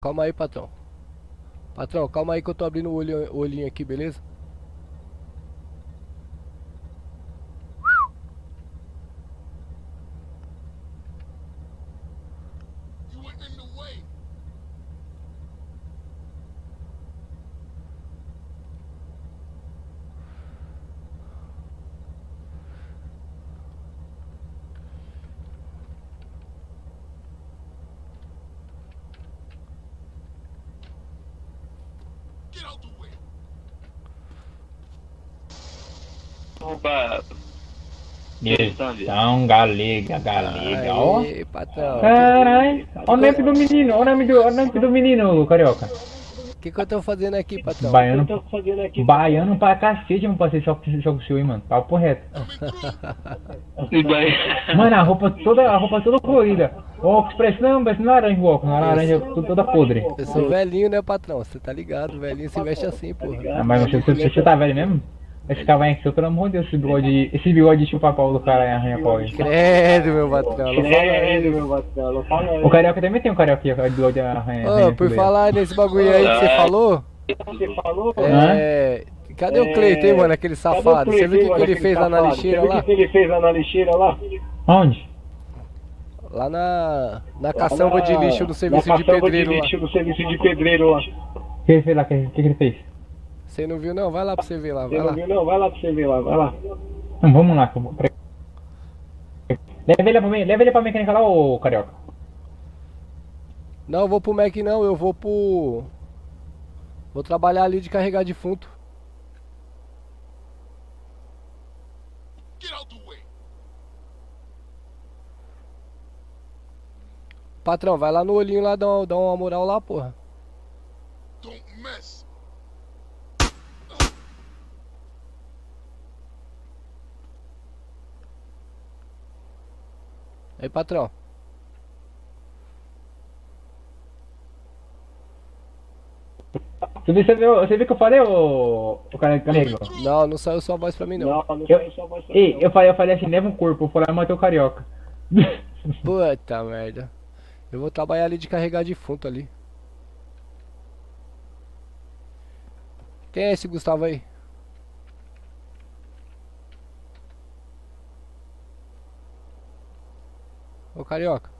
Calma aí, patrão. Patrão, calma aí que eu tô abrindo o olhinho aqui, beleza? Opa, Então, galega, ó. Aê, patrão. Caralho, olha o nome do menino, olha o nome do menino, carioca. Que eu tô fazendo aqui, patrão? Baiano, baiano pra cacete, meu parceiro, jogo seu, hein, mano. Papo reto. Mano, a roupa toda colorida. Óculos parece laranja, o óculos, uma laranja toda podre. Eu sou velhinho, né, patrão? Você tá ligado, velhinho se veste assim, porra. Ah, mas você tá velho mesmo? Esse cavanha aqui, pelo amor de Deus, esse bigode de chupa-pau do cara arranha pau aí. Credo, meu patrão. Não fala isso. O carioca também tem um carioca de bigode arranha. Ô, por falar nesse bagulho aí que você falou, cadê o Cleiton, hein, mano, aquele safado? Você viu o que ele fez lá na lixeira lá? Onde? Lá na caçamba de lixo do serviço de pedreiro lá. O que ele fez lá? O que ele fez? Você não viu não? Vai lá pra você ver lá, vai lá. Não, vamos lá. Leva ele pra mecânica lá, ô carioca. Não, eu vou pro Mac não, eu vou pro... Vou trabalhar ali de carregar defunto. Patrão, vai lá no olhinho lá, dá uma moral lá, porra. Aí, patrão. Você viu o que eu falei, ô carioca? Não saiu sua voz pra mim não. Eu falei assim, leva um corpo, eu falei, matei o carioca. Puta merda. Eu vou trabalhar ali de carregar defunto ali. Quem é esse Gustavo aí? Ô carioca.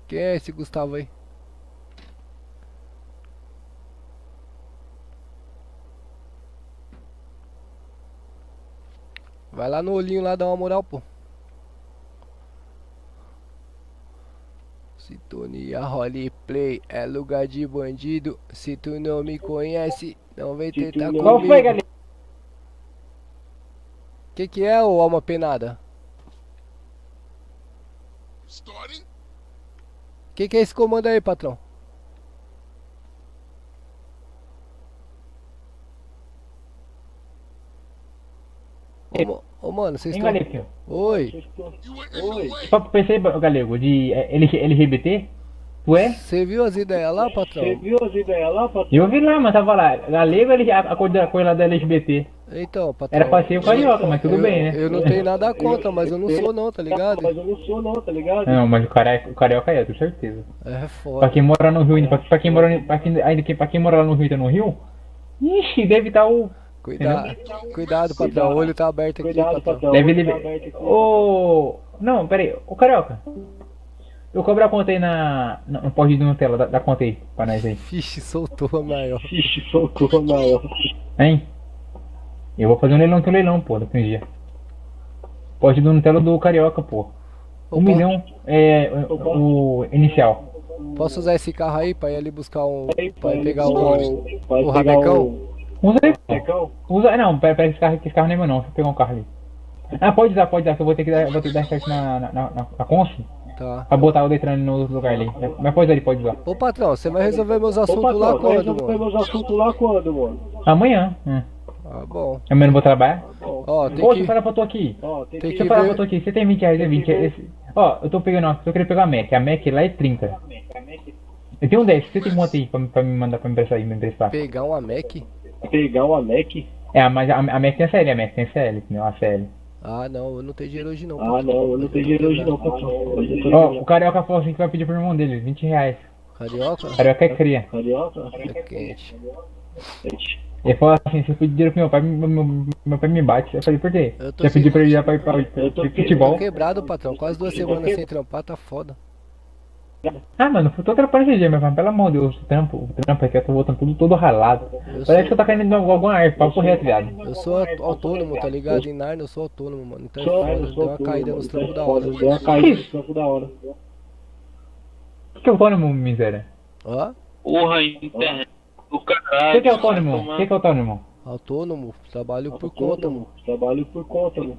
Quem é esse Gustavo aí? Vai lá no olhinho lá, dá uma moral, pô. Sintonia roleplay é lugar de bandido. Se tu não me conhece, não vem tentar comigo. Qual foi, galera? Que é, ô alma penada? Que é esse comando aí, patrão? Ô, mano, vocês estão... Oi. Só pensei, galego, de LGBT? Tu é? Você viu as ideias lá, patrão? Eu vi lá, mas tava lá. Galego, a cor lá da LGBT. Então, patrão... Era pra ser o carioca, mas tudo bem, né? Eu não tenho nada contra, mas eu não sou não, tá ligado? Não, mas o carioca é, tenho certeza. É foda. Pra quem mora no Rio, pra quem mora lá no Rio e tá no Rio, ixi, deve estar o... Cuidado, patrão. O olho tá aberto aqui, patrão. Deve... Ô... Não, pera aí. Ô, carioca. Eu cobro a conta aí no pós de Nutella. Dá conta aí pra nós aí. Vixe, soltou a maior. Hein? Eu vou fazer um leilão, teu leilão, pô, daqui um dia. Pós do Nutella do carioca, pô. 1 milhão é o inicial. Posso usar esse carro aí pra ir ali buscar um... Pra ir pegar o rabecão? Usa aí, pô. Usa... Não, pera, esse carro nem é meu não. Deixa eu pegar um carro ali. Ah, pode usar, que eu vou ter que dar certo na Consul. Tá. Pra botar o Detran no outro lugar ali. Mas pode usar. Ô patrão, você vai resolver meus assuntos lá quando, mano? Amanhã. Ah, bom. Amanhã não vou trabalhar? Ó, tem Deixa eu que... falar pra tu aqui. Tem que ver... Você tem 20 reais, é 20. Ó, eu tô querendo pegar a Mac. A Mac lá é 30. Eu tenho 10. Você tem quanto aí pra me mandar pra me emprestar? Pegar uma Mac? É, mas a Mac tem a CL, não a CL. Ah, não, eu não tenho dinheiro hoje não, Ah, patrão. não, eu não tenho dinheiro hoje não, patrão. Hoje eu tô Ó, o Carioca falou assim que vai pedir pro irmão dele, 20 reais. Carioca? Carioca é cria. carioca. É quente. Ele falou assim, se eu pedir dinheiro pro meu pai, meu pai me bate. Eu falei, por quê? Eu tô Já pedi sem- pra ele ir pra futebol. Tô quebrado, patrão. Quase 2 semanas sem trampar, tá foda. Ah, mano, eu tô trampando esse dia, meu pai. Pelo amor de Deus, o trampo aqui, eu tô voltando tudo todo ralado. Parece que eu tô caindo em alguma árvore, papo reto, viado. Eu sou autônomo, tá ligado? Em Narnia eu sou autônomo, mano. Então é foda. Deu uma caída nos trampos da hora. Deu uma caída nos trampos da hora. O que é autônomo, miséria? Ó, Porra, internet do O caralho. que é autônomo? O que é autônomo? autônomo, trabalho por conta, mano. Trabalho por conta, mano.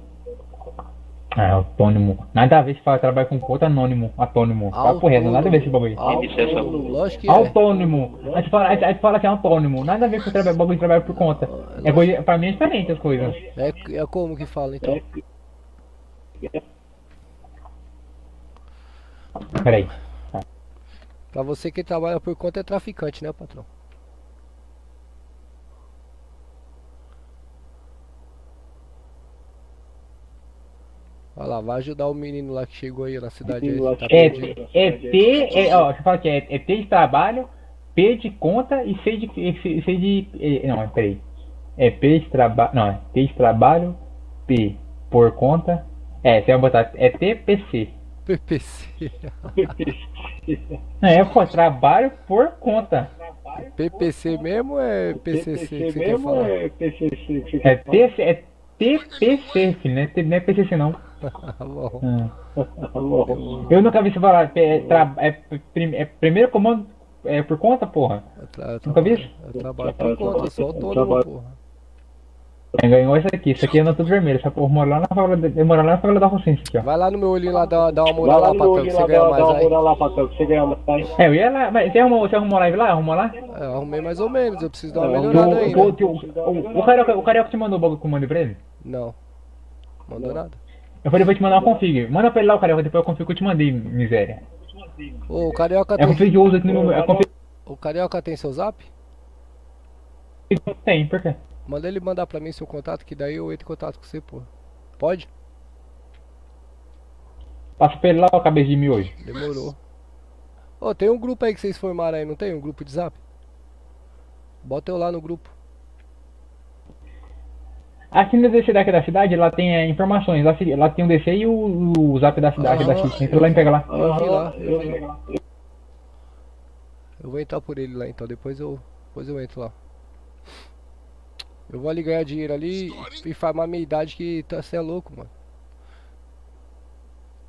Ah, autônomo. Nada a ver se fala trabalho com conta anônimo, autônomo. Papo reto, nada a ver esse bagulho. Autônomo, lógico que é. Autônomo. A gente fala que é autônomo. Nada a ver com o bagulho de trabalho por conta. É coisa, pra mim é diferente as coisas. É como que fala, então? Peraí. Pra você que trabalha por conta é traficante, né, patrão? Olha lá, vai ajudar o menino lá que chegou aí na cidade aí, tá perdido. Ó, você fala que é T de trabalho, P de conta e C de. Não, peraí. É P de trabalho. Não, é T de trabalho, P por conta. Você vai botar. É TPC. PPC. Pô, trabalho por conta. PPC mesmo ou é PCC que você quer mesmo falar? é PCC que você É quer falar? TPC, filho, não é PCC não. Tá bom. Bom, Eu nunca vi você falar. Primeiro comando por conta, porra. Nunca vi isso? Eu trabalho por conta, eu sou autônomo, porra. Ganhou isso aqui é tudo vermelho. Essa porra mora lá na favela da Rocinha, isso aqui, ó. Vai lá no meu olhinho lá, dá uma Vai moral lá lá, no patrão, olho que lá, você ganha dá mais uma aí. moral lá, patrão, que você ganha mais. Eu ia lá, mas você arrumou live lá? Arrumou lá? É, eu arrumei mais ou menos, eu preciso dar uma melhorada ainda. O Carioca te mandou o bagulho que eu mandei pra ele? Não, mandou nada. Eu falei, vou te mandar uma config. Manda pra ele lá o Carioca, depois eu config que eu te mandei, miséria. Ô, o Carioca É a config que eu uso aqui no meu. O Carioca tem seu zap? Tem, por quê? Manda ele mandar pra mim seu contato, que daí eu entro em contato com você, pô. Pode? Passa pra ele lá o cabeça de mil hoje. Demorou. Ô, tem um grupo aí que vocês formaram aí, não tem? Um grupo de zap? Bota eu lá no grupo. Aqui no DC daqui da cidade, lá tem informações. Lá tem o DC e o zap da cidade, da X. Entra lá e pega lá. Eu vi lá, eu vi lá. Eu vou entrar por ele lá então, depois eu entro lá. Eu vou ali ganhar dinheiro ali e farmar minha idade que cê é louco, mano.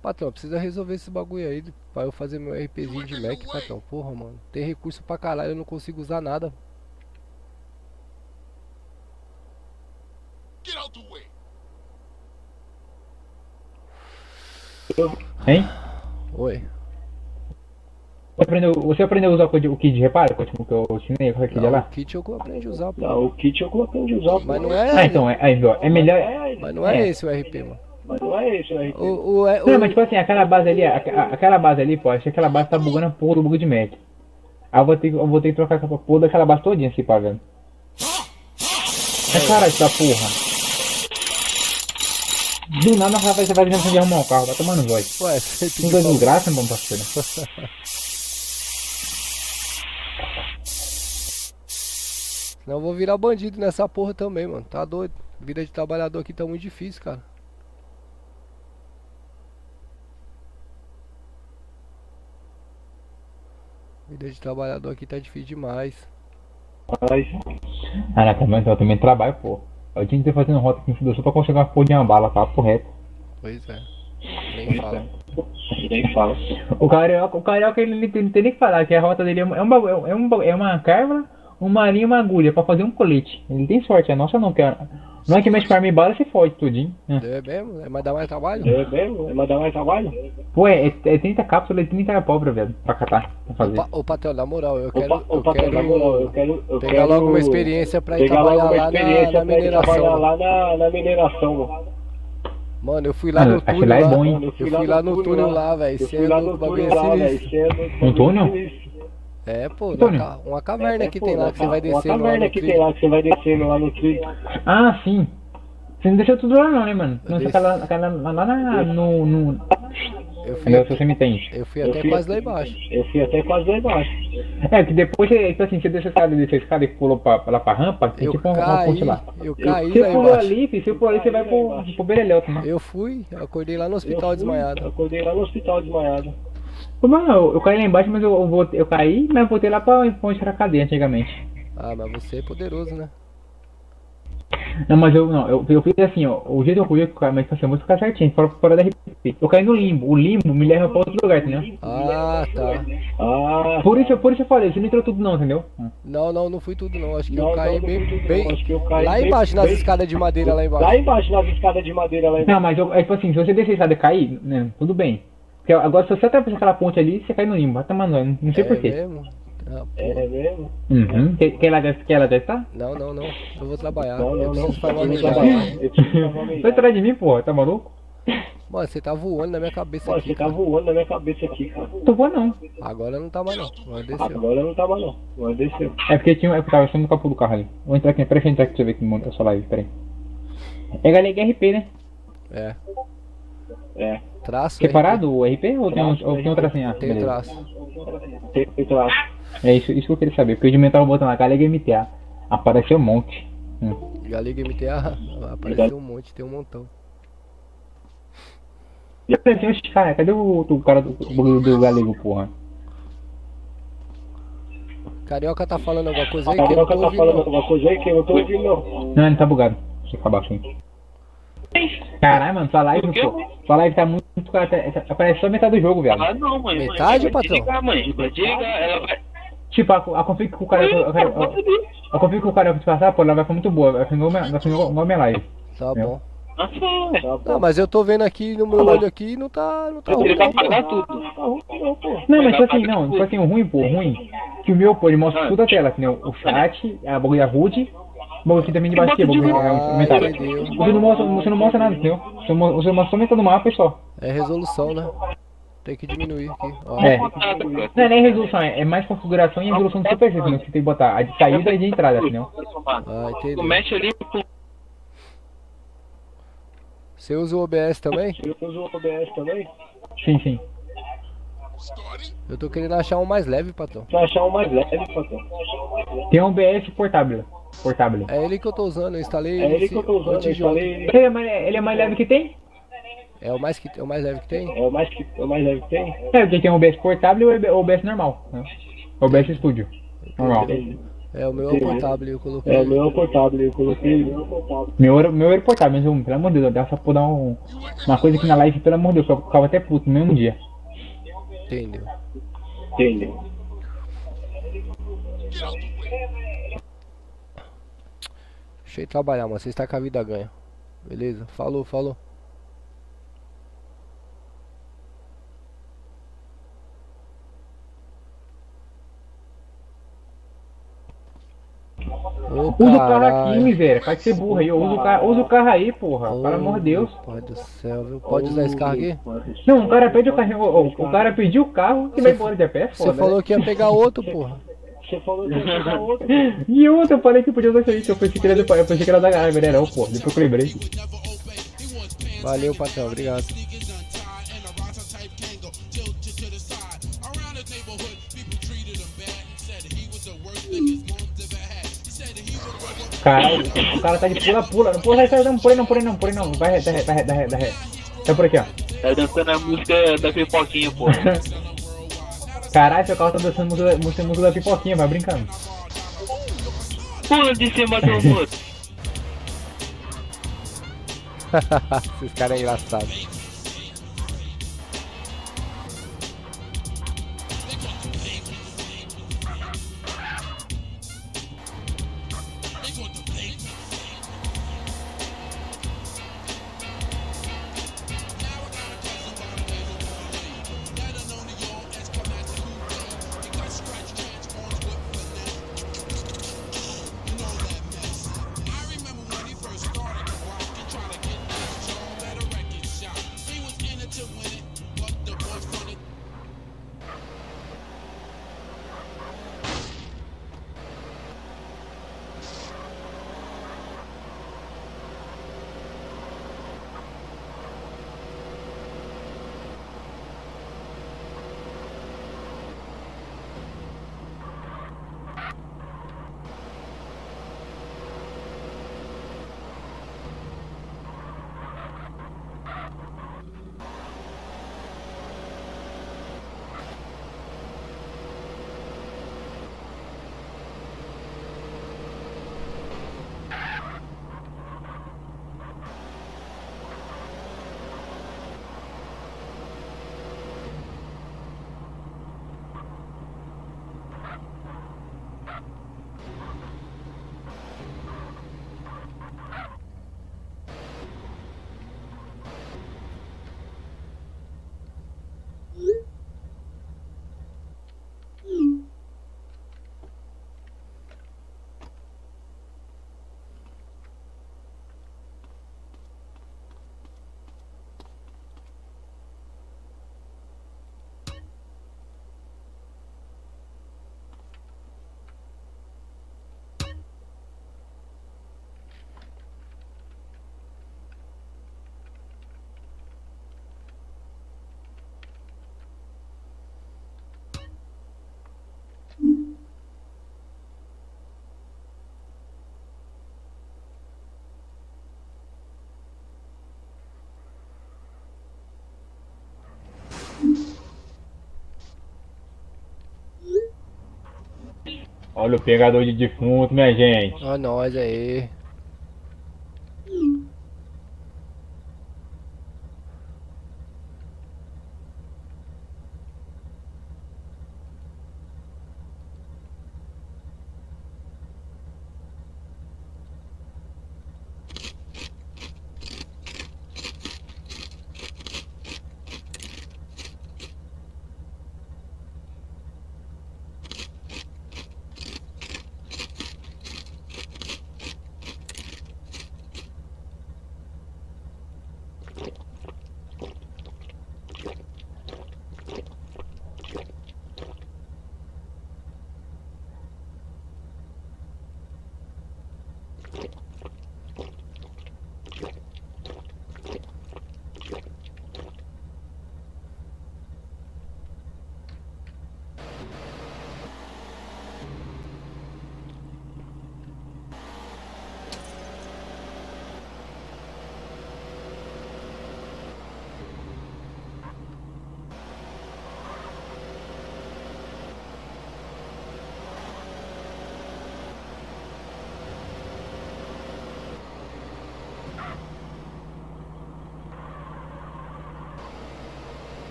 Patrão, precisa resolver esse bagulho aí pra eu fazer meu RPzinho de Mac, patrão. Porra, mano. Tem recurso pra caralho, eu não consigo usar nada. Hein? Oi. Você aprendeu a usar o kit de reparo? Que eu ensinei aquele dia Não, o lá? kit eu aprendi a usar, pô. Não, o kit eu aprendi a usar, pô. Mas não é. Ah, então, é melhor. Mas não é esse o RP, mano. Mas não é isso, né? Não, mas tipo assim, aquela base ali, pô, acho que aquela base tá bugando a porra do bug de Mac. Aí eu vou ter que trocar essa porra daquela base todinha, assim, pá, velho. É caralho, essa porra. Do nada você vai tentando arrumar um carro, vai tomando voz. Ué, você Tem dois de graça, meu parceiro. Senão eu vou virar bandido nessa porra também, mano. Tá doido. Vida de trabalhador aqui tá muito difícil, cara. Vida de trabalhador aqui tá difícil demais. Mas, Eu também trabalho, pô. Eu tinha que ter fazendo rota aqui em Fudosu pra conseguir uma porra de uma bala, papo reto. Pois é. Nem fala. nem fala. O Carioca ele não tem nem que falar, que a rota dele é uma carva, uma linha e uma agulha pra fazer um colete. Ele tem sorte, a nossa não, que não é que mexe com arma e bala, se fode tudinho. É mesmo? É, mas dá mais trabalho? É mesmo? Mas dá mais trabalho? Pô, é 30 cápsulas e 30 pólvora, velho, pra catar, pra fazer. Ô, Patrão, na moral, eu quero Pegar logo uma experiência pra ir trabalhar lá na mineração. Trabalhar lá na mineração, mano. Mano, eu fui lá no aquilo túnel lá é lá. bom, hein? Eu fui lá no túnel lá, velho. Eu fui lá no túnel lá, velho. No túnel? É, pô, Túnel? uma caverna que tem lá que você vai Uma descendo lá caverna no que trilho. tem lá que você vai descendo lá no trilho. Ah, sim. Você não deixou tudo lá não, né, mano? Eu Não, você desci. tá lá no... Eu fui, Entendeu? Se você me entende. eu fui até quase lá embaixo. Eu fui até quase lá embaixo. É, que depois, tipo assim, você desceu a escada e pulou lá pra rampa, tem Eu tipo uma caí, ponte lá. eu caí Você lá pulou embaixo. ali, filho, você pulou ali, você vai pro Berelhão, mano. Eu fui, eu acordei lá no Eu hospital fui, desmaiado. acordei lá no hospital desmaiado. Mano, eu caí lá embaixo, mas eu caí, mas voltei lá pra onde era a cadeia antigamente. Ah, mas você é poderoso, né? Não, mas eu fiz assim, ó, o jeito que eu fui, mas assim, eu vou ficar certinho, fora da RP. Eu caí no limbo, o limbo me leva pra outro lugar, entendeu? Ah, tá. Ah, Por isso eu falei, você não entrou tudo não, entendeu? Não fui tudo não. Acho que Não, eu caí não, bem, não fui tudo, bem não. Acho que eu caí lá bem- embaixo, nas bem- escadas de madeira lá embaixo. lá embaixo, nas escadas de madeira lá embaixo. Não, mas é tipo assim, se você descer a escada e cair, né, tudo bem. Porque agora se você atravessar aquela ponte ali, você cai no limbo, vai tomar não sei É porquê. mesmo? Ah, pô. É mesmo? Uhum. Quer ela testar? Não. Eu vou trabalhar. Não, eu não, não. preciso fazer uma Eu preciso meidade. trabalhar. Eu preciso fazer uma Vai meidade. atrás de mim, porra, tá maluco? Mano, você tá voando na minha cabeça Mano, aqui. você tá cara. voando na minha cabeça aqui, cara. Tô voando não. Agora não tá mais não. Agora desceu. Agora não tava não. Agora desceu. É porque tava sendo no capô do carro ali. Vou entrar aqui, peraí, deixa eu entrar aqui pra você ver que monta a sua live, peraí. É Galega RP, né? É. É. Traço. Separado o RP ou tem outra senha? Tem Beleza. traço. Tem traço. É isso que eu queria saber, porque hoje de manhã eu tava botando lá Galega MTA. Apareceu um monte. Galega MTA. Apareceu um monte, tem um montão. E apareceu os caras, cadê o cara do Galego, porra? Carioca tá falando alguma coisa A aí que eu não Carioca tô tá ouvindo. falando não. alguma coisa aí que eu não tô ouvindo não. Não, ele tá bugado. Deixa eu acabar assim. Caralho, mano, sua live, Por quê? pô. Sua live tá muito. Aparece só metade do jogo, viado. Ah, não, mãe. Metade, Vai patrão? desligar, mãe. Vai desligar, ela vai... Tipo, a config que o cara. A config que o cara vai passar, pô, ela vai ficar muito boa. Vai ficar igual a minha live. Tá bom. Ah, foi. Tá Não, bom. mas eu tô vendo aqui no meu olho aqui e não tá ruim. Ele vai não, pô. apagar tudo. Não, mas Vai tipo assim, apagar não, tudo. tipo assim, o ruim, pô, o ruim. Que o meu, pô, ele mostra Ah. tudo a tela, entendeu? O chat, a bagulho da HUD, o bagulho aqui também de baixo aqui, o bagulho Ah, metade. entendeu. Você não mostra nada, entendeu? Você mostra só metade do mapa e só. É resolução, né? Tem que diminuir aqui. Ó. É. Não é nem resolução, é mais configuração e resolução de superfície, entendeu? Você tem que botar a de saída e de entrada, entendeu? Ah, entendi. Tu mexe ali, Você usa o OBS também? Eu uso o OBS também. Sim, sim. Eu tô querendo achar um mais leve, patrão. Pra achar um mais leve, patrão. Tem um BS portátil. Portátil. É ele que eu tô usando, eu instalei É ele que eu tô usando, eu antes de ontem. instalei. Ele é mais leve que tem? É o mais leve que tem? É o mais leve que tem. É, porque tem o OBS portátil e o OBS normal. Né? O OBS Studio. Normal. É, o meu é o portável, eu coloquei. É, o meu é o portável, eu coloquei. Meu era portátil, mas pelo amor de Deus, dá só pra dar uma coisa aqui na live, pelo amor de Deus, que eu ficava até puto no mesmo dia. Entendeu? Entendeu? Deixa eu ir trabalhar, mano. Você está com a vida ganha. Beleza? Falou. Ô, Usa o carro caralho. aqui, miséria. Faz ser burro aí. Usa o carro aí, porra. Pelo amor de Deus. Pai do céu, viu? Pode usar esse carro aqui? Não, o cara pede o carro. O cara pediu o carro e vai embora de a pé, Você foda. falou que ia pegar outro, porra. Você falou que ia pegar outro. E outra, eu falei que podia usar isso aí, que eu pensei que era da árvore, não, pô. Depois que eu lembrei. Valeu, patrão. Obrigado. Caralho, o cara tá de pula-pula. Não pula, não, por aí não. Vai, dá ré. Tá por aqui, ó. tá dançando a música da pipoquinha, pô. Caralho, seu carro tá dançando música da pipoquinha, vai brincando. Pula de cima do outro. Esses caras é engraçados. Olha o pegador de defunto, minha gente. Ó nós aí.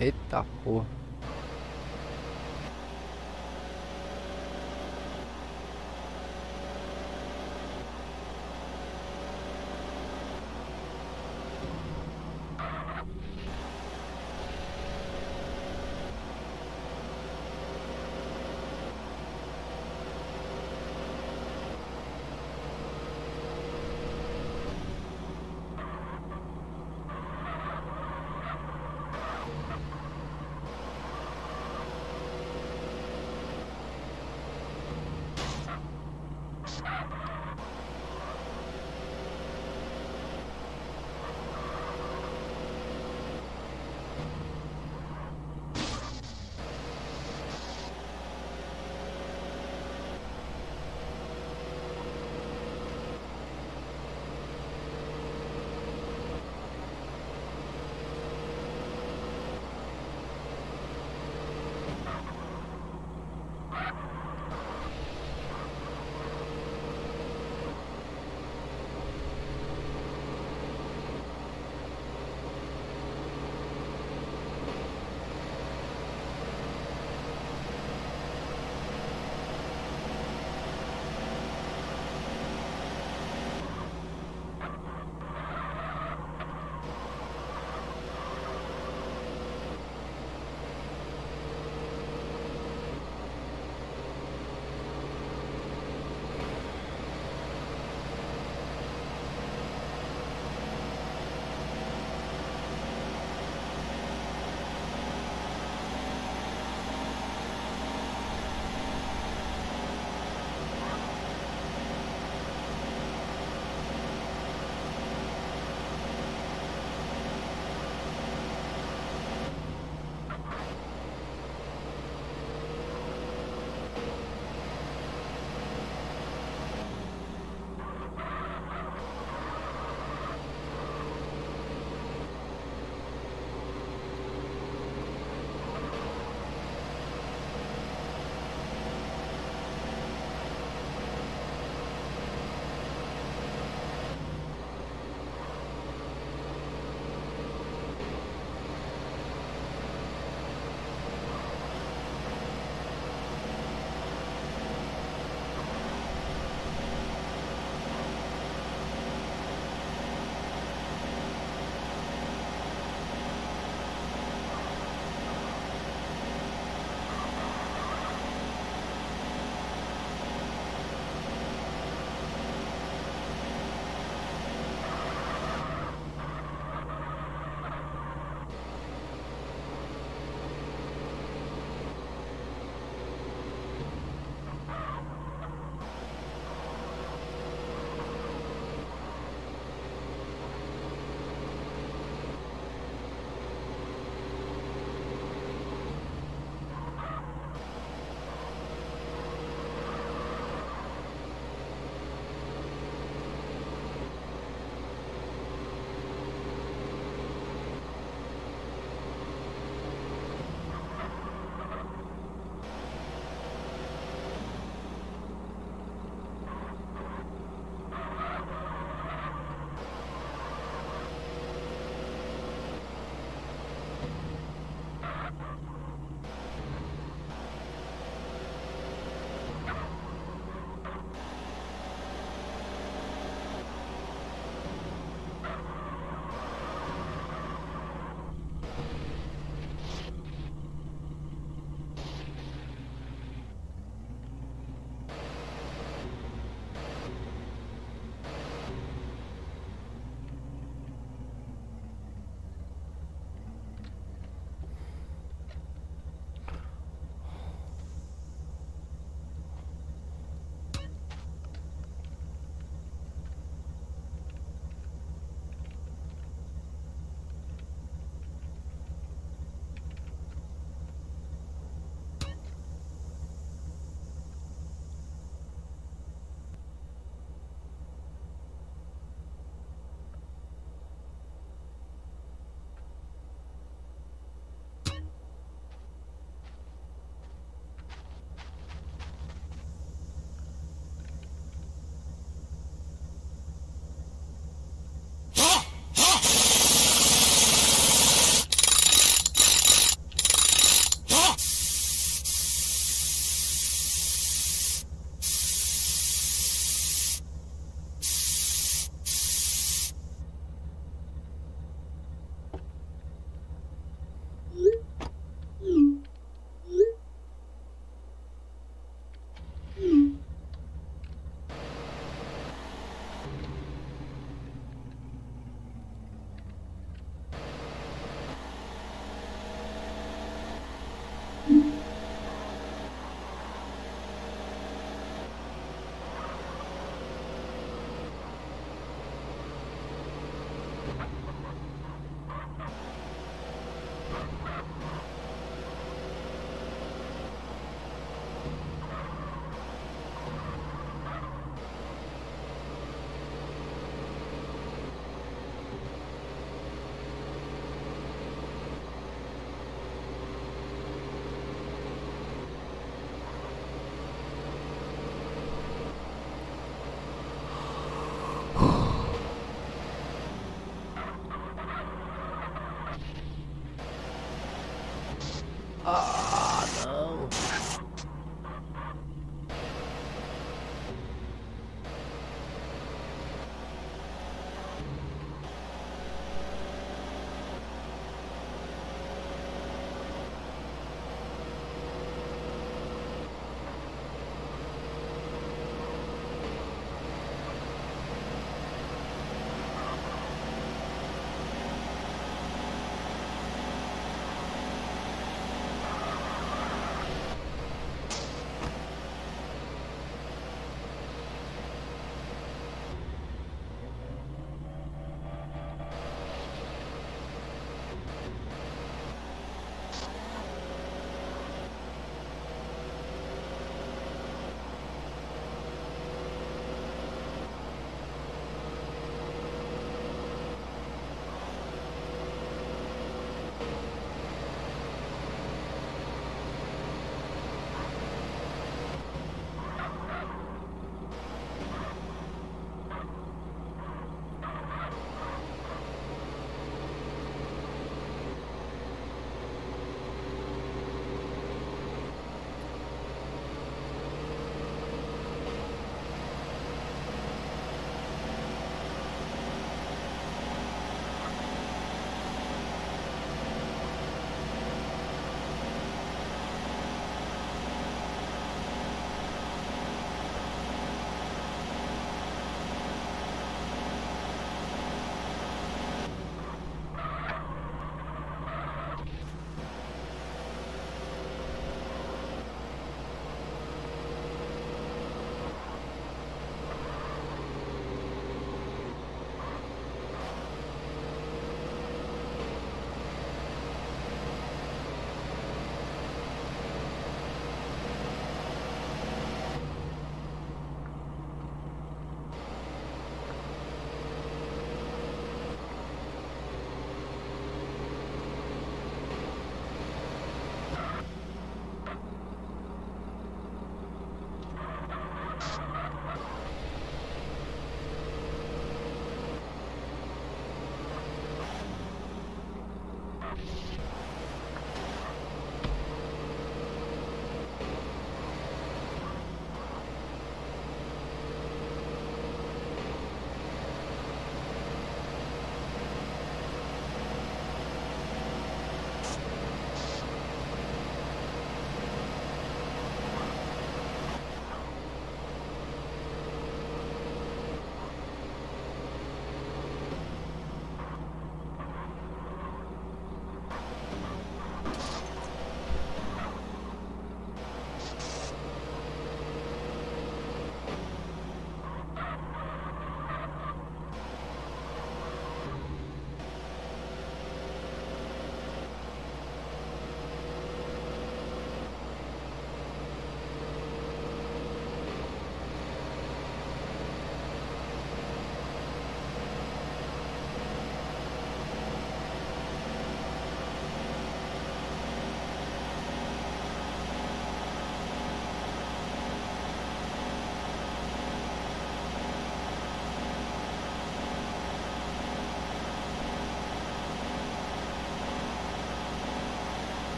Eita porra.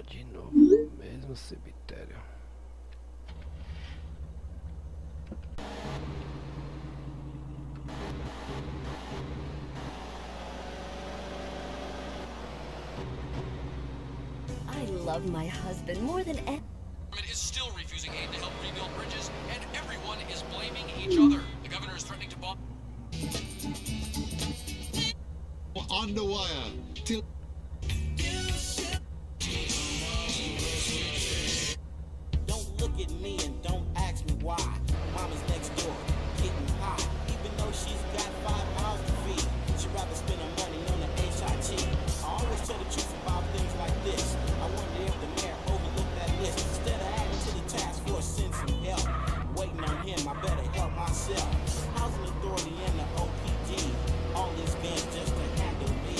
de novo, mesmo cemitério. I love my husband more than ever. Is still refusing aid to help rebuild bridges, and everyone is blaming each other. The governor is threatening to bomb. On the wire. Till Don't look at me and don't ask me why. Mama's next door, getting high. Even though she's got 5 mouths to feed, she'd rather spend her money on the HIT. I always tell the truth about things like this. I wonder if the mayor overlooked that list. Instead of adding to the task force, send some help. Waiting on him, I better help myself. Housing Authority and the OPD. All this games just to handle me.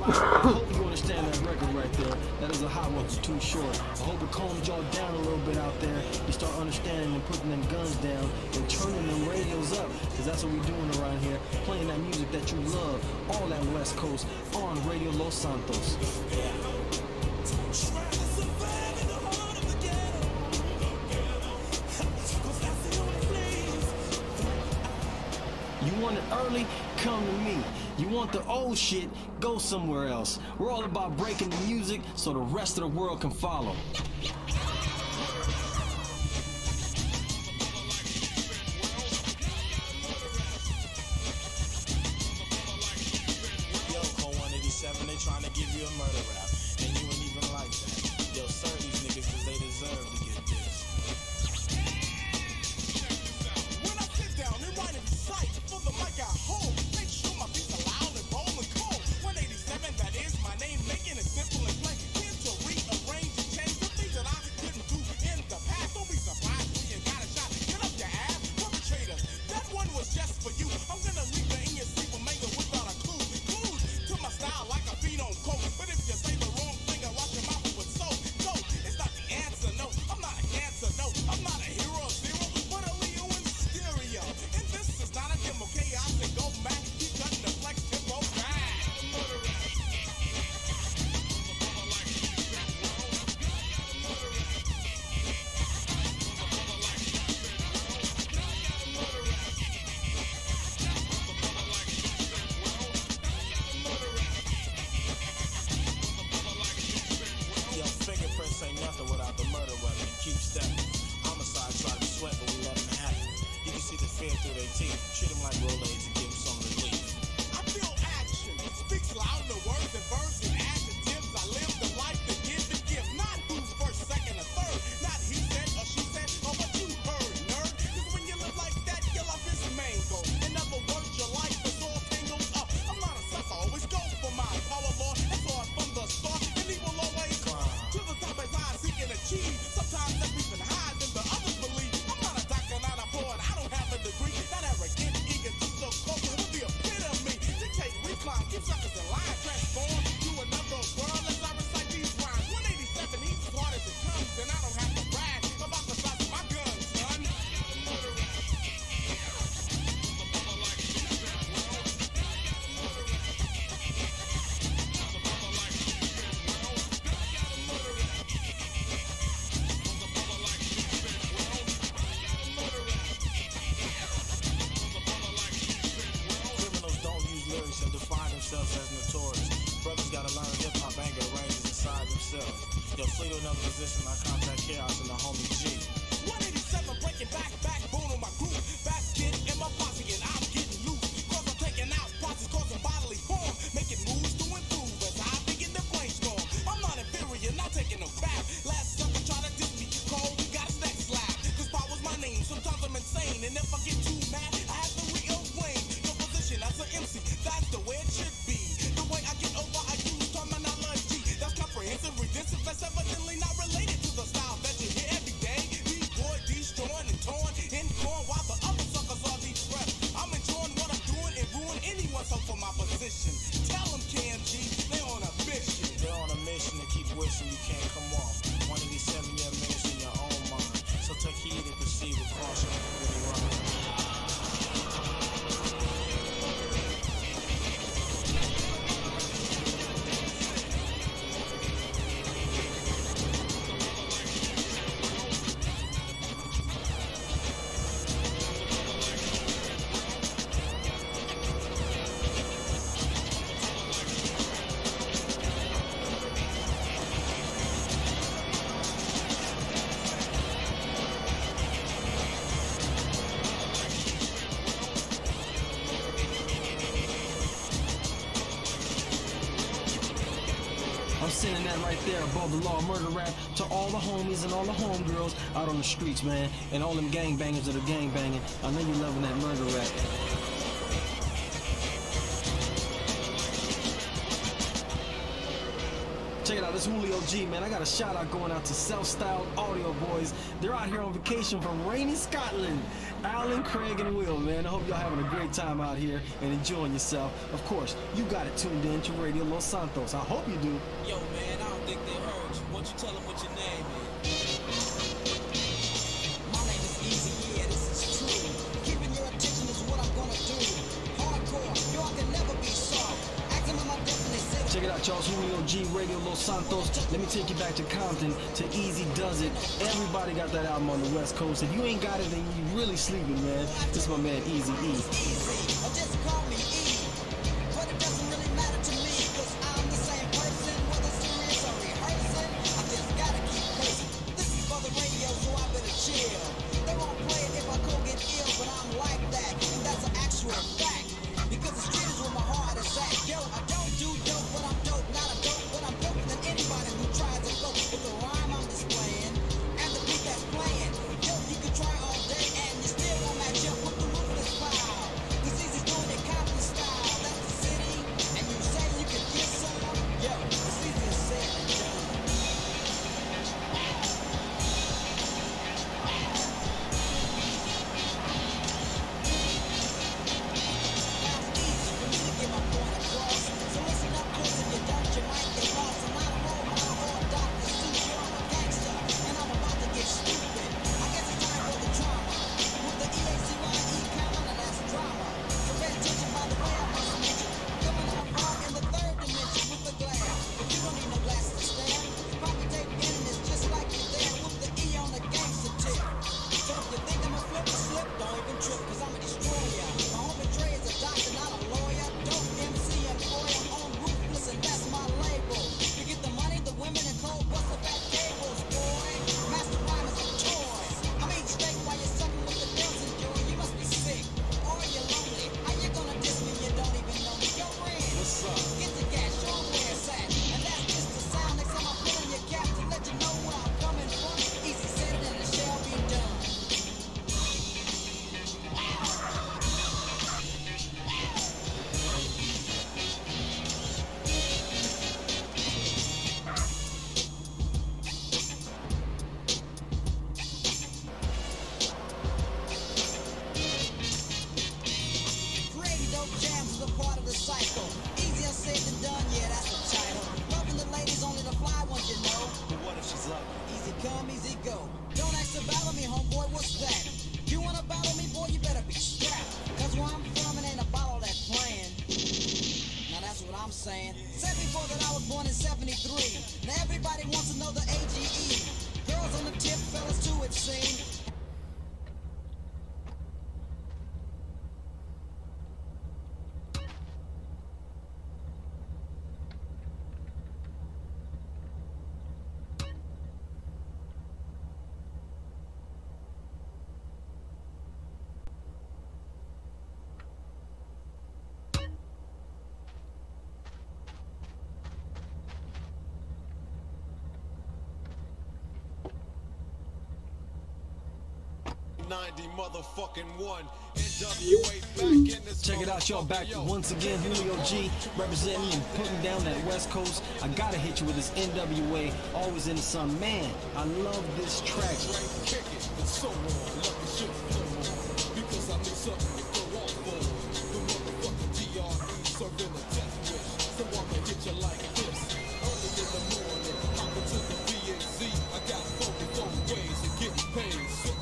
I hope you understand that record right there. That is a hot one, it's too short. I hope it calms y'all down a little bit out there. You start understanding and putting them guns down and turning them radios up, because that's what we're doing around here. Playing that music that you love, all that West Coast, on Radio Los Santos. You want it early? Come to me. You want the old shit? Go somewhere else. We're all about breaking the music so the rest of the world can follow. Yo, Code 187, they trying to give you a murder rap, and you ain't even like that. Yo, serve these niggas cause they deserve to get this. When I sit down and write in sight for the mic I hold, make sure my beats are loud and bold and cold. 187, that is my name, making it simple and plain. Here to rearrange and change the things that I couldn't do in the past. Don't be surprised when you got a shot. Get up your ass, perpetrator. That one was just for you. I'm gonna leave you in your sleep and make it without a clue. Clues to my style like a beat on coke. But if you say the wrong thing, I wash your mouth with soap. So it's not the answer, no. I'm not a cancer, no. I'm not a hero of zero, but a Leo in stereo. And this is not a demo, okay? I say go back, keep cutting the flex tempo back. Yo, fingerprints ain't nothing without the murder weapon. Keep stepping. Homicide try to sweat, but we let them have it. You can see the fear through their teeth. Treat them like Rolaids and give them some relief. I feel action. Speaks loud in the words and verbs and adjectives. I live the life that gives and gives. Not who's first, second, or third. Not he said or she said or what you heard, nerd. Cause when you live like that, your life is mango. In other words, your life is all tangled up. I'm not a sucker, always go for my power law. That's all from the start. And he will always climb to the top as I seek and achieve. Sometimes that we can hide than the others believe. I'm not a doctor, not a poet. I don't have a degree. Not arrogant, eager to so close with the epitome. Dictate, recline, keep suckers in line. Transform to another world as I recite these rhymes. 187, he's as hard as it comes. And I don't have to brag about the size of my gun, son. Criminals don't use lyrics and define themselves as notorious. Brothers gotta learn hip-hop anger ranges inside themselves. Yo, flee to another position, I contact chaos and the homie G. 187 breaking back Take heed and proceed with caution. Really run. I'm sending that right there above the law murder rap to all the homies and all the homegirls out on the streets, man, and all them gangbangers that are gangbanging. I know you loving that murder rap. Check it out, this Julio G, man. I got a shout out going out to Self-Styled Audio Boys. They're out here on vacation from rainy Scotland. Alan, Craig, and Will, man. I hope y'all having a great time out here and enjoying yourself. Of course, you got it tuned in to Radio Los Santos. I hope you do. Yo, man, I don't think they heard you. Why don't you tell them what your name is? My name is Easy, yeah, this is true. Keeping your attention is what I'm gonna do. Hardcore, y'all can never be soft. Acting on my definitely said. Check it out, y'all. Julio G, Radio Los Santos. Let me take you back to Compton, to Easy Does It. Everybody got that album on the West Coast. If you ain't got it, then you really sleeping, man. This is my man, Easy E. Easy, or just call me E. But it doesn't really matter to me, cause I'm the same person, whether serious or rehearsing. I just gotta keep pacing. This is for the radio, so I better chill. They won't play it if I could get ill, but I'm like that, and that's an actual fact. Because the street is where my heart is at. Yo, I don't do dope, but I'm dope, not a dope, but I'm dope than anybody who tries to go with the rhyme I'm displaying and the beat that's playing. Yo, you can try all day and you still won't match up with the ruthless pile. Cause Easy's doing it Compton style. That's the city, and you say you can get some. Yo, it's easier said than done. Saying. Said before that I was born in 73. Now everybody wants to know the AGE. Girls on the tip, fellas too, it seems. Check it out, y'all. Back once again, Julio G, representing and putting down that West Coast. I gotta hit you with this NWA, always in the sun. Man, I love this track. I got 44 ways of getting paid.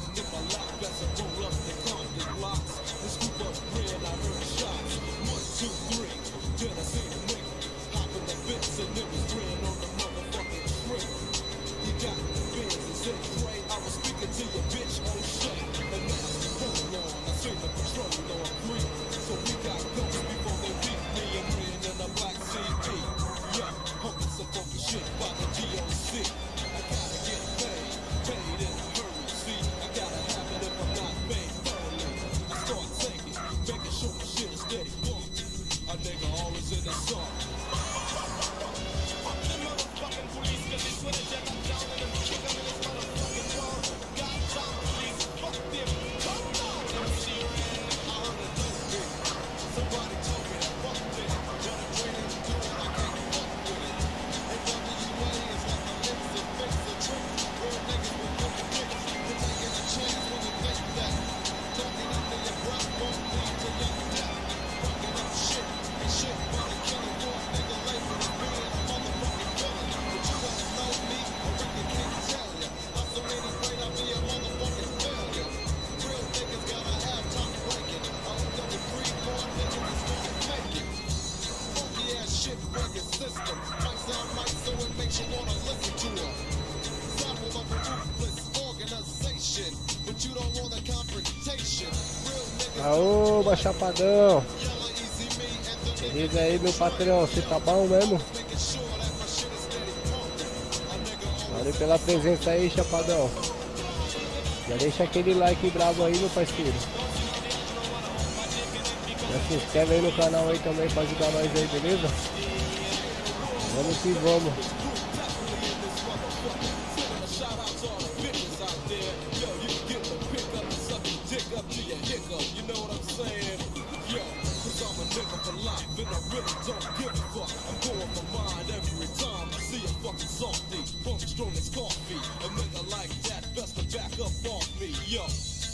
Aô, Chapadão. Beleza aí, meu patrão. Você tá bom mesmo? Valeu pela presença aí, Chapadão. Já deixa aquele like bravo aí, meu parceiro. Já se inscreve aí no canal aí também pra ajudar nós aí, beleza? Vamos que vamos.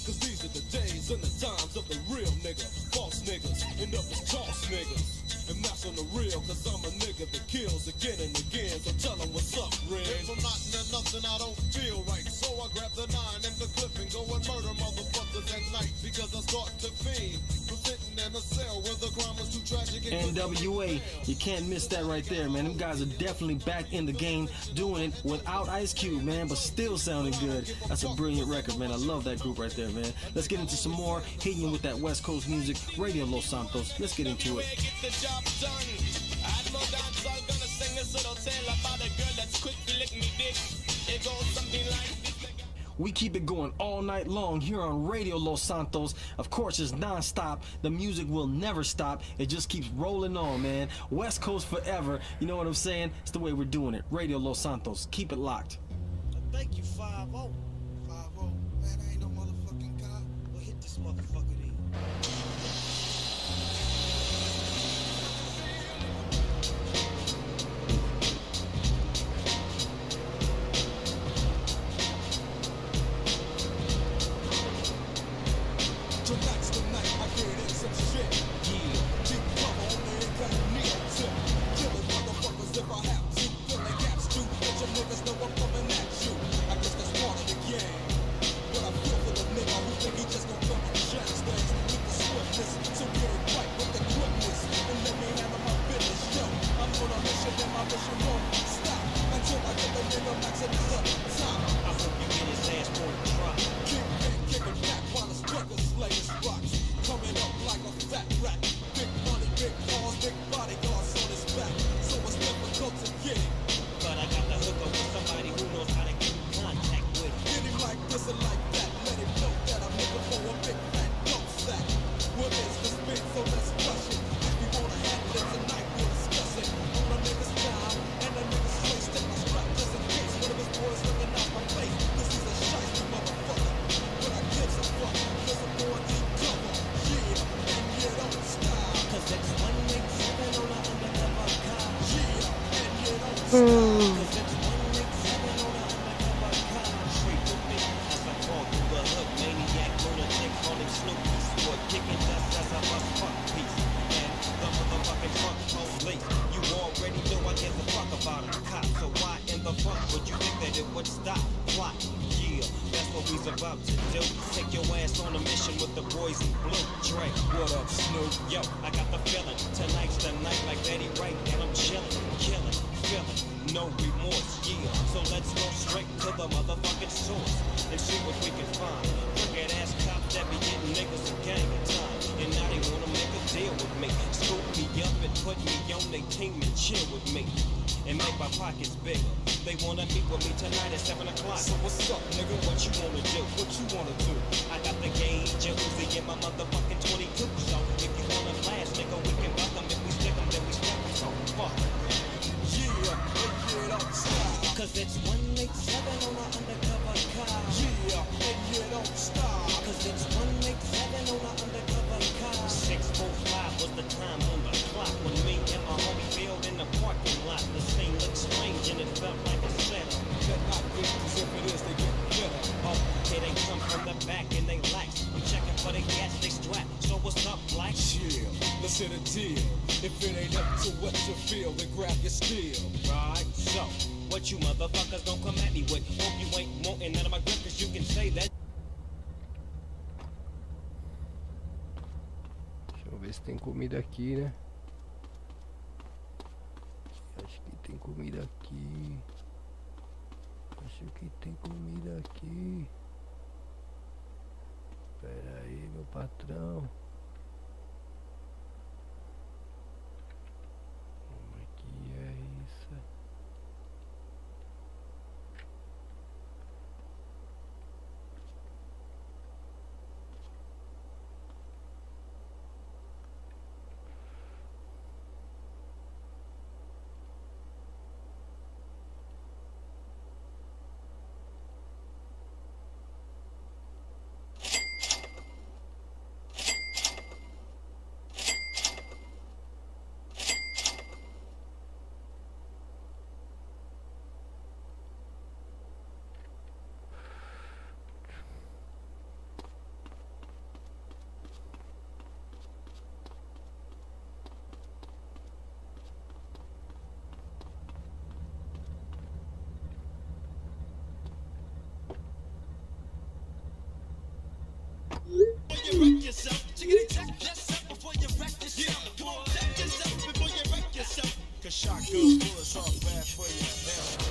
Cause these are the days and the times of the real nigga, false niggas, and of the toss niggas. And that's on the real, cause I'm a nigga that kills again and again. So tell them what's up, Red. If I'm not into nothing, I don't feel right. So I grab the 9 and the clip and go and murder motherfuckers at night. Because I start to fiend from sitting in a cell where the crime was too tragic. NWA, you can't miss that right there, man. Them guys are definitely back in the game, doing it without Ice Cube, man, but still sounding good. That's a brilliant record, man. I love that group right there, man. Let's get into some more, hitting you with that West Coast music, Radio Los Santos. Let's get into it. We keep it going all night long here on Radio Los Santos. Of course, it's non-stop. The music will never stop. It just keeps rolling on, man. West Coast forever. You know what I'm saying? It's the way we're doing it. Radio Los Santos. Keep it locked. Thank you, 5-0. 5-0. Man, I ain't no motherfucking cop. Well, hit this motherfucker then. Tonight's the night I get in some shit. Yeah. Deep cover on the incognito tip. Killing motherfuckers if I have to. Filling gaps too. Let your niggas know I'm coming at you. I guess that's part of the game. But I feel for the nigga who think he just gon' come and change things with the swiftness. So get it right with the quickness. And let me handle my business. Yo, I'm on a mission and my mission won't stop until I get the nigga maxing this up top. I hope you get his ass for the drop. Kicking back while the struggles slaying rocks. Coming up like a fat rat. Big money, big cars, big bodyguards on his back. So it's difficult to get it. But I got the hookup with somebody who knows how to get in contact with it. Get him like this and like that. Let him know that I'm looking for a big fat dope sack. Women's the spin, so let's rush it. If we wanna handle it tonight, we'll discuss it. On a nigga's time and a nigga's place. Take my strap just in case one of his boys looking out my face. This is a shiesty motherfucker. But I give a fuck, cause I'm going deep cover. Yeah, and you don't stop. Cause it's 187 on an undercover car. Yeah, and you don't stop. Cause it's 187 on an undercover car. Straight with me as I fall through the hood. Maniac, lunatic, calling Snoopy. Sport kicking dust as I bust fuck piece. And the motherfucking front police. You already know I give a fuck about a cop. So why in the fuck would you think that it would stop? Plot. Yeah, that's what we's about to do. Take your ass on a mission with the boys in blue. Dre, what up, Snoop? Yo, I got the feeling. Tonight's the night like Betty Wright. And I'm chillin', killin', feelin'. No remorse, yeah. So let's go straight to the motherfucking source and see what we can find. Crooked ass cops that be getting niggas a gang of time. And now they wanna make a deal with me. Scoop me up and put me on their team and chill with me. And make my pockets bigger. They wanna meet with me tonight at 7 o'clock. So what's up, nigga? What you wanna do? What you wanna do? I got the gauge, a Uzi in my motherfucking 22. So if you wanna last, nigga, we can buck 'em. If we stick 'em, then we stick 'em. So fuck. Yeah, and you don't stop. Cause it's 187 on an undercover car. Yeah, and you don't stop. Cause it's 187 on an undercover car. 6:45 was the time on the clock when me and my homie bailed in the parking lot. The scene looked strange and it felt like a setup. Could not be, cause if it is, they get better. Oh, here they come from the back and they lax. I'm checking for the gas, they strap. So what's up, black? Chill, let's hit a deal. If it ain't up to what you feel, then grab your steel. Right, so what you motherfuckers don't come at me with? Hope you ain't wanting none of my grip, cause you can say that. Deixa eu ver se tem comida aqui, né? Acho que tem comida aqui. Acho que tem comida aqui. patrão. Como é que é isso? Cause shotgun bullets are bad for your health.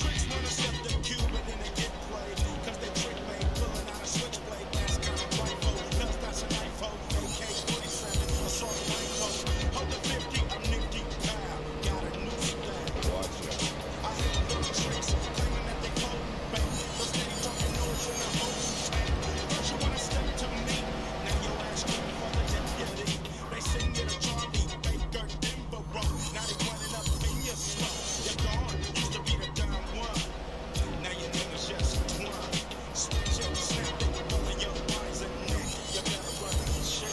Tricks wanna step the cube and then they get played. Cause they trick made pulling out a switchblade. That's kind of rifle. Cause that's a knife hole. AK-47 assault rifle. Hold the 50, I'm nifty. Pow. Got a new style. Watch out. I hit little tricks claiming that they cold. Bang. So steady talking noise in the whole tank. First you wanna step to me. Now your ass screaming for the deputy. They sing you to Charlie Baker Denver Road. Now they running up in your slow. You're gone. Used to be the down one. Now your name is just one. Switch and snap it. Pulling your eyes and neck. You better run out of shit.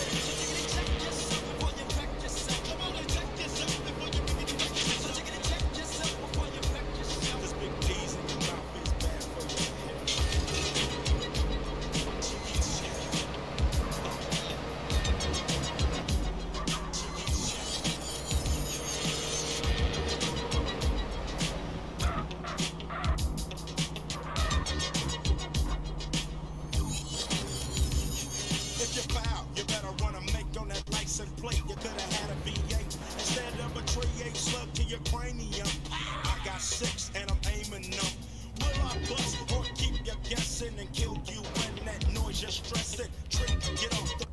Check yourself before you wreck yourself. Come on and check yourself before you wreck yourself. So check yourself before you wreck yourself. This big D's in your mouth is bad for your head. If you foul, you better run a make on that license plate. You could have had a V8 instead of a .38 slug to your cranium. I got 6 and I'm aiming them. Will I bust or keep you guessing and kill you when that noise you're stressing? Trick, get off the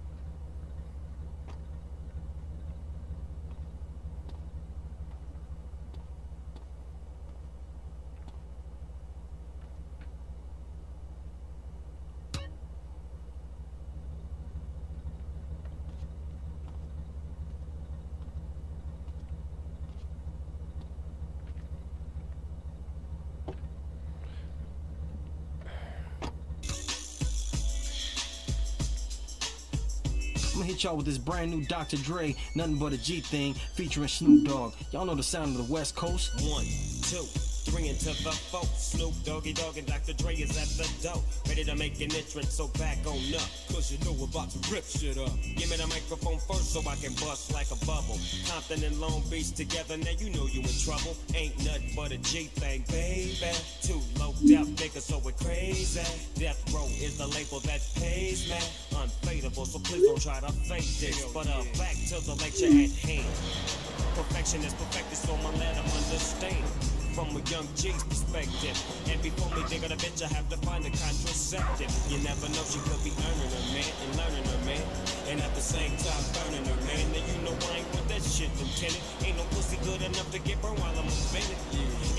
I'm gonna hit y'all with this brand new Dr. Dre, nothing but a G thing, featuring Snoop Dogg. Y'all know the sound of the West Coast. 1, 2, 3 into the 4. Snoop Doggy Dogg and Dr. Dre is at the door, ready to make an entrance, so back on up. Cause you know we're about to rip shit up. Give me the microphone first so I can bust like a bubble. Compton and Long Beach together, now you know you in trouble. Ain't nothing but a G thing, baby. Too low death niggas, so we're crazy. Death Row is the label that pays me. Unfadable, so please don't try to fake this. But back to the lecture at hand. Perfection is perfected, so I'ma let them understand. From a young G's perspective. And before me dig on a bitch, I have to find a contraceptive. You never know, she could be earning her man and learning her man. And at the same time burning her man. Now you know I ain't with that shit, Lieutenant. Ain't no pussy good enough to get burned while I'm offended.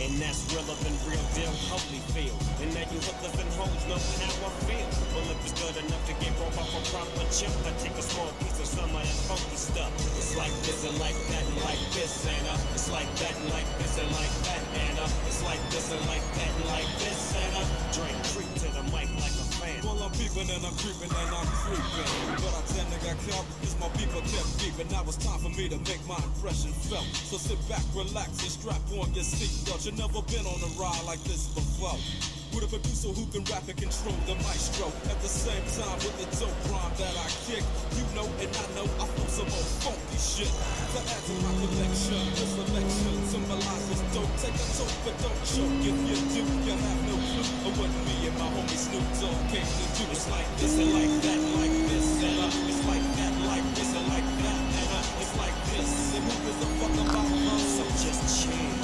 And that's realer than real deal, Holyfield. And now you hookers and hoes know how I feel. Well, if it's good enough to get broke off a proper chip, I take a small piece of some of that funky stuff. It's like this and like that and like this and it's like that and like this and like that and it's like this and like that and like this and Drake creep to the mic like a fan. Well, I'm peeping and I'm creeping and I'm creeping, but I tend to get caught because my people kept beeping. Now it's time for me to make my impression felt. So sit back, relax, and strap on your seatbelt. You've never been on a ride like this before. With a producer who can rap and control the maestro. At the same time with the dope rhyme that I kick. You know and I know I feel some old funky shit. To add to my collection, this selection symbolizes dope. Take a toke but don't choke. If you do, you have no clue of what me and my homie Snoop Dogg came to do. It's like this and like that, like this and it's like that, like this and like that and it's like this. And who gives a fuck about love? So just chill.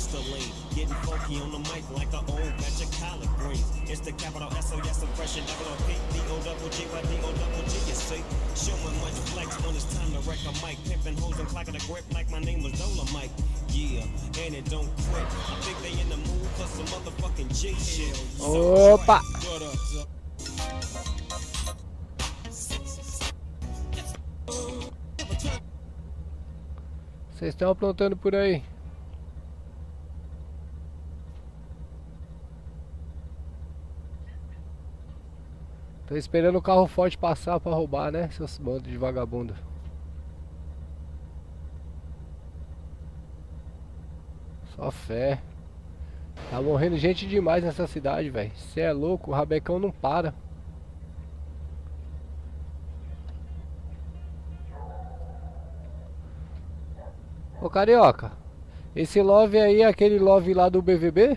crystalline. Getting funky on the mic like an old batch of collard greens. It's the capital S-O-S impression, double O-P, D-O-double-G-Y-D-O-double-G, you see. Showing much flex when it's time to wreck a mic. Pimping hoes and clacking a grip like my name was Dolomite. Yeah, and it don't quit. I think they in the mood for some motherfucking G shit. Opa! What up, Vocês estão aprontando por aí? Tô esperando o carro forte passar pra roubar, né? Seus bandos de vagabundo. Só fé. Tá morrendo gente demais nessa cidade, velho. Cê é louco, o rabecão não para. Ô carioca, esse love aí é aquele love lá do BVB?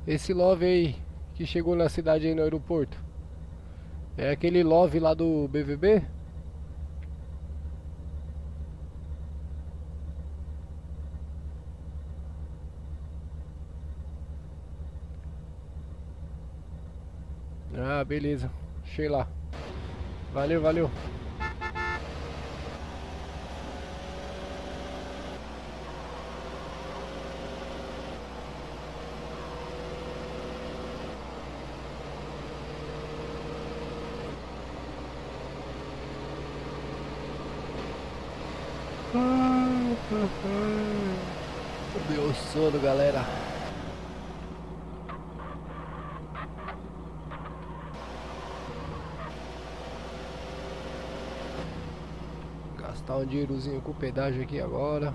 Esse love aí que chegou na cidade aí no aeroporto é aquele love lá do BVB? Ah, beleza. Achei lá. Valeu, valeu. Deu sono, galera. Gastar um dinheirozinho com pedágio aqui agora.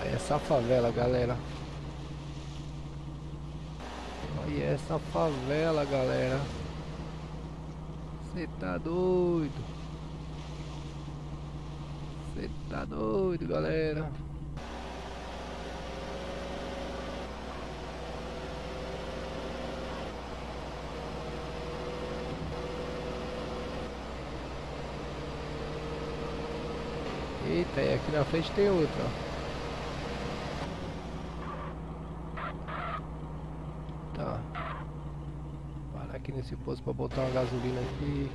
Olha essa favela, galera. Olha essa favela, galera. Cê tá doido. Cê tá doido, galera. Eita, e aqui na frente tem outra, ó. Tá. Parar aqui nesse posto pra botar uma gasolina aqui.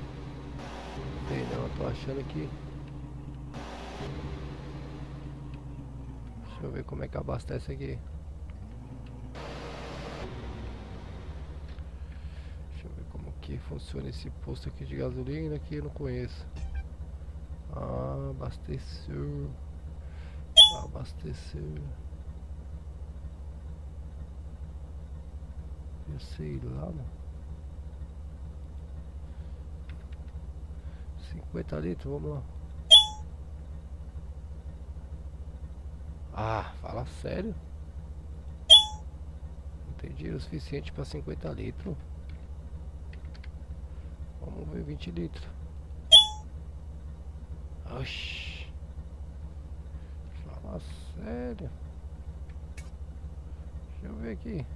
Não tem não, tô achando que... Deixa eu ver como é que abastece aqui. Deixa eu ver como que funciona esse posto aqui de gasolina que eu não conheço. Ah, abasteceu. Abasteceu. Eu sei lá, mano. 50 litros, vamos lá. Ah, fala sério? Não tem dinheiro suficiente para 50 litros. Vamos ver 20 litros. Oxi. Fala sério. Deixa eu ver aqui.